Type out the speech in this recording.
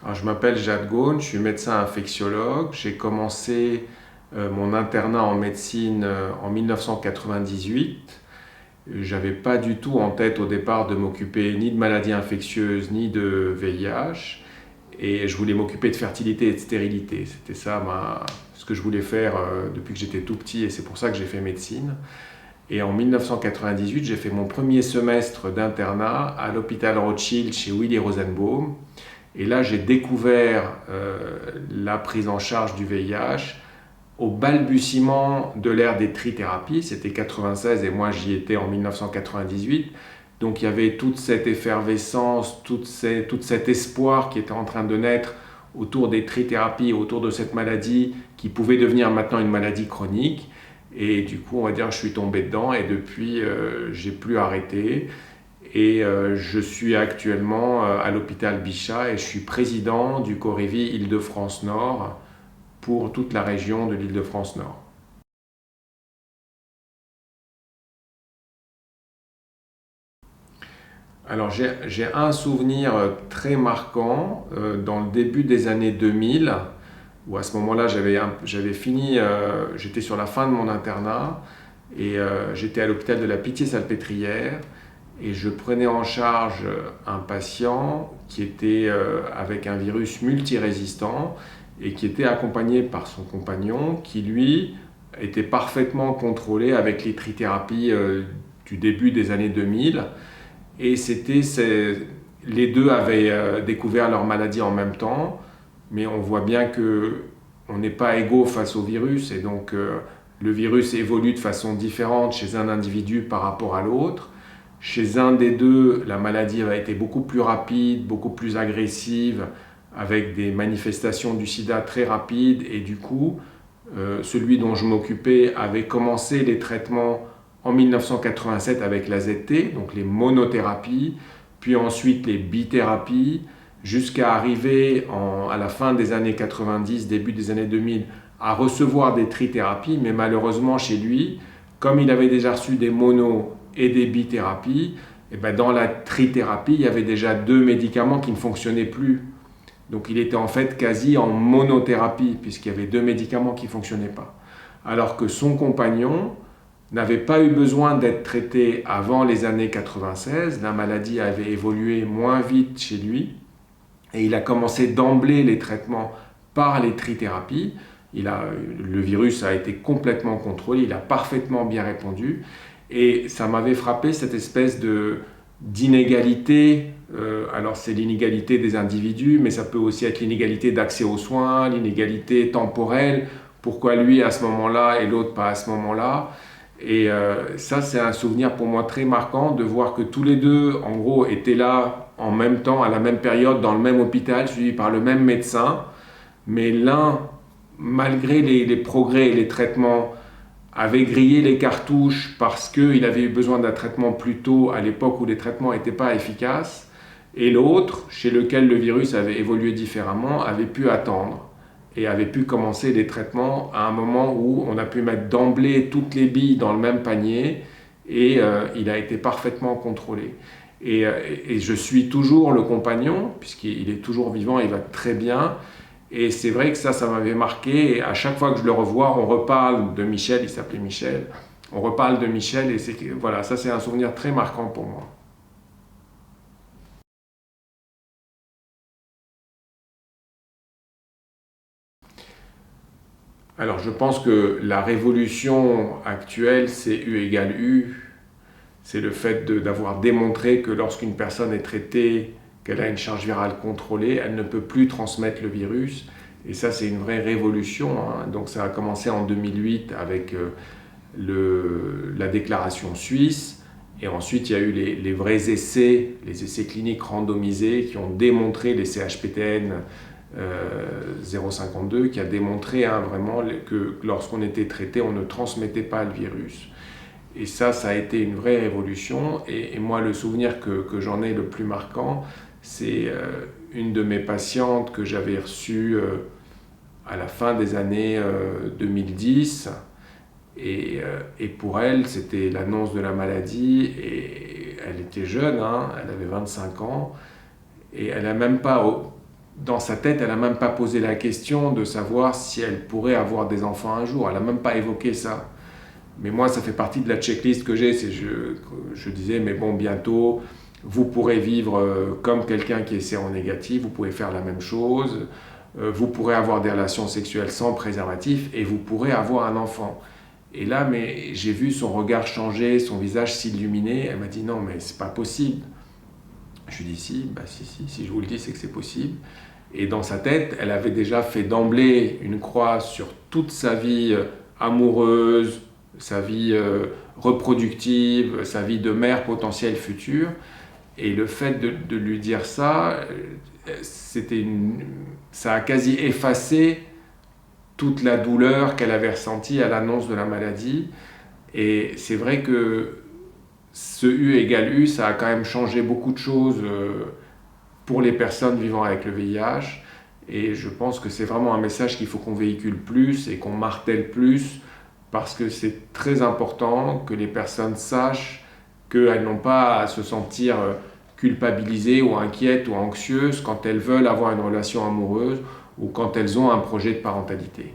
Alors, je m'appelle Jade Gaune, je suis médecin infectiologue. J'ai commencé mon internat en médecine en 1998. J'avais pas du tout en tête au départ de m'occuper ni de maladies infectieuses ni de VIH. Et je voulais m'occuper de fertilité et de stérilité. C'était ça ce que je voulais faire depuis que j'étais tout petit et c'est pour ça que j'ai fait médecine. Et en 1998, j'ai fait mon premier semestre d'internat à l'hôpital Rothschild chez Willy Rosenbaum. Et là, j'ai découvert la prise en charge du VIH au balbutiement de l'ère des trithérapies. C'était 96 et moi j'y étais en 1998. Donc il y avait toute cette effervescence, tout cet espoir qui était en train de naître autour des trithérapies, autour de cette maladie qui pouvait devenir maintenant une maladie chronique. Et du coup, on va dire que je suis tombé dedans et depuis, j'ai plus arrêté. Et je suis actuellement à l'hôpital Bichat et je suis président du Corévi Île-de-France Nord pour toute la région de l'Île-de-France Nord. Alors j'ai un souvenir très marquant dans le début des années 2000 où à ce moment-là j'avais fini, j'étais sur la fin de mon internat et j'étais à l'hôpital de la Pitié-Salpêtrière et je prenais en charge un patient qui était avec un virus multirésistant et qui était accompagné par son compagnon qui lui était parfaitement contrôlé avec les trithérapies du début des années 2000 et les deux avaient découvert leur maladie en même temps, mais on voit bien que on n'est pas égaux face au virus et donc le virus évolue de façon différente chez un individu par rapport à l'autre. Chez un des deux, la maladie a été beaucoup plus rapide, beaucoup plus agressive, avec des manifestations du sida très rapides. Et du coup, celui dont je m'occupais avait commencé les traitements en 1987 avec la ZT, donc les monothérapies, puis ensuite les bithérapies, jusqu'à arriver à la fin des années 90, début des années 2000, à recevoir des trithérapies. Mais malheureusement, chez lui, comme il avait déjà reçu des monos et des bithérapies, et ben dans la trithérapie, il y avait déjà deux médicaments qui ne fonctionnaient plus. Donc il était en fait quasi en monothérapie, puisqu'il y avait deux médicaments qui ne fonctionnaient pas. Alors que son compagnon n'avait pas eu besoin d'être traité avant les années 96, la maladie avait évolué moins vite chez lui, et il a commencé d'emblée les traitements par les trithérapies. Le virus a été complètement contrôlé, il a parfaitement bien répondu. Et ça m'avait frappé cette espèce d'inégalité. Alors c'est l'inégalité des individus, mais ça peut aussi être l'inégalité d'accès aux soins, l'inégalité temporelle. Pourquoi lui à ce moment-là et l'autre pas à ce moment-là? Et ça, c'est un souvenir pour moi très marquant de voir que tous les deux, en gros, étaient là en même temps, à la même période, dans le même hôpital, suivis par le même médecin. Mais l'un, malgré les progrès et les traitements, avait grillé les cartouches parce qu'il avait eu besoin d'un traitement plus tôt à l'époque où les traitements n'étaient pas efficaces, et l'autre, chez lequel le virus avait évolué différemment, avait pu attendre et avait pu commencer les traitements à un moment où on a pu mettre d'emblée toutes les billes dans le même panier et il a été parfaitement contrôlé. Et je suis toujours le compagnon, puisqu'il est toujours vivant, il va très bien. Et c'est vrai que ça m'avait marqué. Et à chaque fois que je le revois, on reparle de Michel, il s'appelait Michel. On reparle de Michel et voilà, ça c'est un souvenir très marquant pour moi. Alors je pense que la révolution actuelle, c'est U égale U. C'est le fait d'avoir démontré que lorsqu'une personne est traitée, qu'elle a une charge virale contrôlée, elle ne peut plus transmettre le virus. Et ça, c'est une vraie révolution, hein. Donc ça a commencé en 2008 avec la déclaration suisse. Et ensuite, il y a eu les vrais essais, les essais cliniques randomisés qui ont démontré les CHPTN 0,52, qui a démontré hein, vraiment que lorsqu'on était traité, on ne transmettait pas le virus. Et ça a été une vraie révolution. Et moi, le souvenir que j'en ai le plus marquant, c'est une de mes patientes que j'avais reçue à la fin des années 2010. Et pour elle, c'était l'annonce de la maladie. Et elle était jeune, hein, elle avait 25 ans. Et elle n'a même pas dans sa tête, elle n'a même pas posé la question de savoir si elle pourrait avoir des enfants un jour. Elle n'a même pas évoqué ça. Mais moi, ça fait partie de la checklist que j'ai. Je disais, mais bon, bientôt, vous pourrez vivre comme quelqu'un qui est séronégatif, vous pouvez faire la même chose, vous pourrez avoir des relations sexuelles sans préservatif et vous pourrez avoir un enfant. Et là, mais j'ai vu son regard changer, son visage s'illuminer. Elle m'a dit, non, mais c'est pas possible. Je lui ai dit, si, bah si je vous le dis, c'est que c'est possible. Et dans sa tête, elle avait déjà fait d'emblée une croix sur toute sa vie amoureuse, sa vie reproductive, sa vie de mère potentielle future. Et le fait de lui dire ça, ça a quasi effacé toute la douleur qu'elle avait ressentie à l'annonce de la maladie. Et c'est vrai que ce U égale U, ça a quand même changé beaucoup de choses pour les personnes vivant avec le VIH. Et je pense que c'est vraiment un message qu'il faut qu'on véhicule plus et qu'on martèle plus, parce que c'est très important que les personnes sachent qu'elles n'ont pas à se sentir culpabilisées ou inquiètes ou anxieuses quand elles veulent avoir une relation amoureuse ou quand elles ont un projet de parentalité.